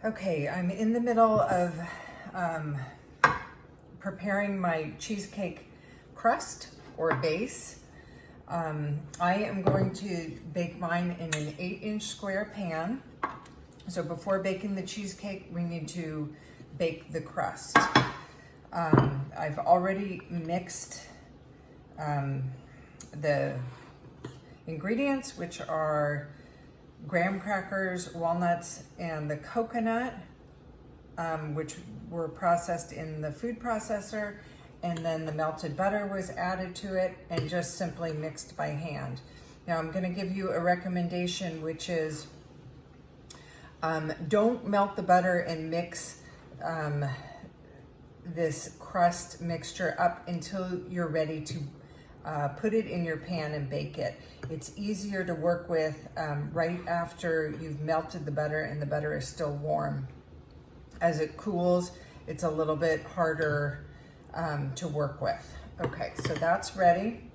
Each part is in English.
Okay, I'm in the middle of preparing my cheesecake crust or base. I am going to bake mine in an 8-inch square pan. So before baking the cheesecake, we need to bake the crust. I've already mixed the ingredients, which are graham crackers, walnuts, and the coconut, which were processed in the food processor, and then the melted butter was added to it and just simply mixed by hand. Now I'm going to give you a recommendation, which is don't melt the butter and mix this crust mixture up until you're ready to put it in your pan and bake it. It's easier to work with right after you've melted the butter and the butter is still warm. As it cools, it's a little bit harder to work with. Okay, so that's ready.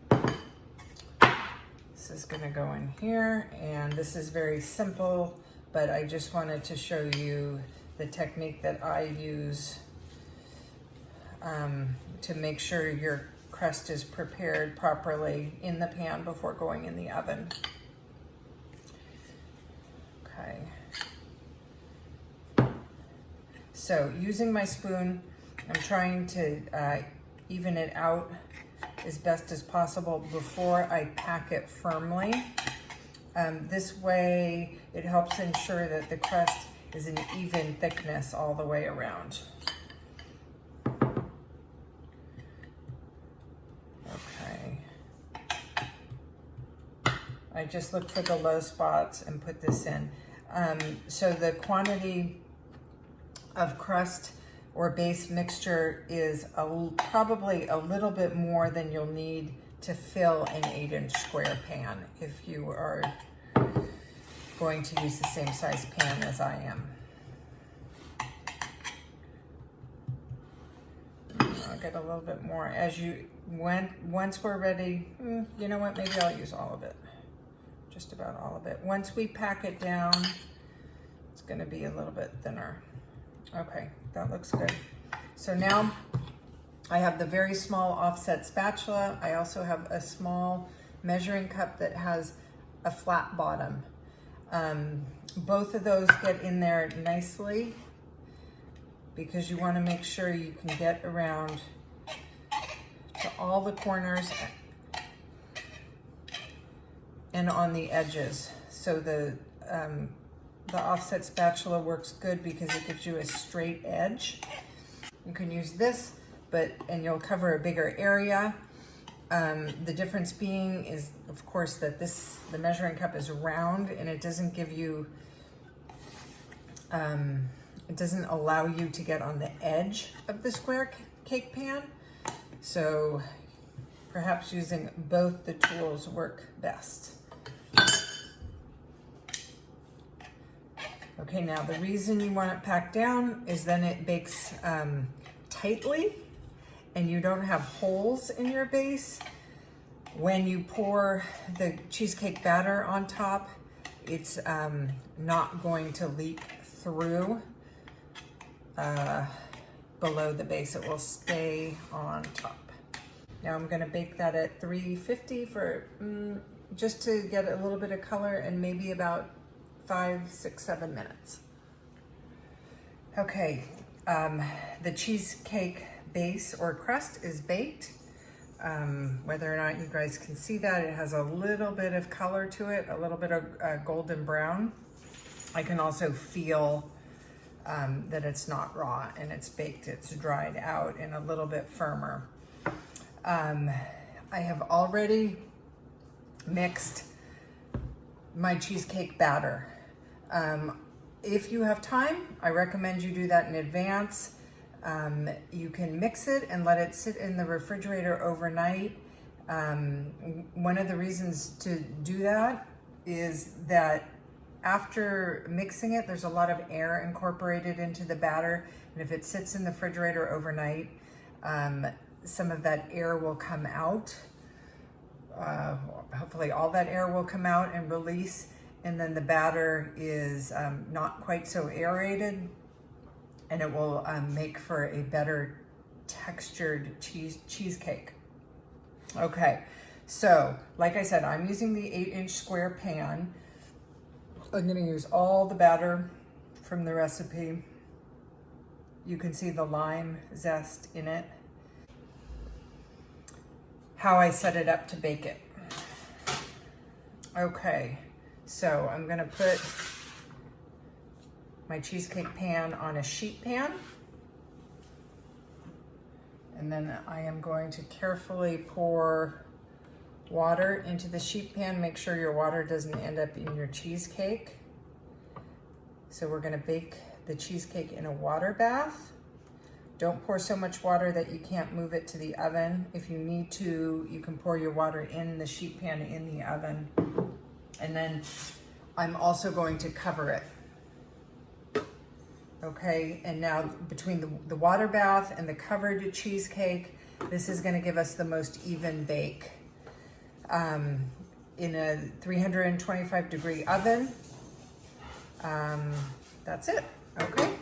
This is gonna go in here, and this is very simple, but I just wanted to show you the technique that I use to make sure your crust is prepared properly in the pan before going in the oven. Okay. So using my spoon, I'm trying to even it out as best as possible before I pack it firmly. This way it helps ensure that the crust is an even thickness all the way around. Okay. I just look for the low spots and put this in. So the quantity of crust or base mixture is probably a little bit more than you'll need to fill an 8-inch square pan if you are going to use the same size pan as I am. I'll get a little bit more once we're ready. You know what, maybe I'll use all of it, just about all of it. Once we pack it down, it's gonna be a little bit thinner. Okay, that looks good. So now I have the very small offset spatula. I also have a small measuring cup that has a flat bottom. Both of those get in there nicely because you want to make sure you can get around to all the corners and on the edges. So the offset spatula works good because it gives you a straight edge. You can use this, and you'll cover a bigger area. The difference being is, of course, that the measuring cup is round and it doesn't give you, it doesn't allow you to get on the edge of the square cake pan. So perhaps using both the tools work best. Okay, now the reason you want it packed down is then it bakes tightly and you don't have holes in your base. When you pour the cheesecake batter on top, it's not going to leak through below the base. It will stay on top. Now I'm gonna bake that at 350 for just to get a little bit of color, and maybe about 5, 6, 7 minutes. Okay, the cheesecake base or crust is baked. Whether or not you guys can see that, it has a little bit of color to it, a little bit of golden brown. I can also feel that it's not raw and it's baked, it's dried out and a little bit firmer. I have already mixed my cheesecake batter. If you have time, I recommend you do that in advance. You can mix it and let it sit in the refrigerator overnight. One of the reasons to do that is that after mixing it, there's a lot of air incorporated into the batter. And if it sits in the refrigerator overnight, some of that air will come out. Hopefully all that air will come out and release, and then the batter is not quite so aerated and it will make for a better textured cheesecake. Okay, so like I said, I'm using the 8-inch square pan. I'm gonna use all the batter from the recipe. You can see the lime zest in it. How I set it up to bake it. Okay, so I'm gonna put my cheesecake pan on a sheet pan. And then I am going to carefully pour water into the sheet pan. Make sure your water doesn't end up in your cheesecake. So we're gonna bake the cheesecake in a water bath. Don't pour so much water that you can't move it to the oven. If you need to, you can pour your water in the sheet pan in the oven. And then I'm also going to cover it. Okay, and now between the water bath and the covered cheesecake, this is gonna give us the most even bake. In a 325-degree oven. That's it, okay?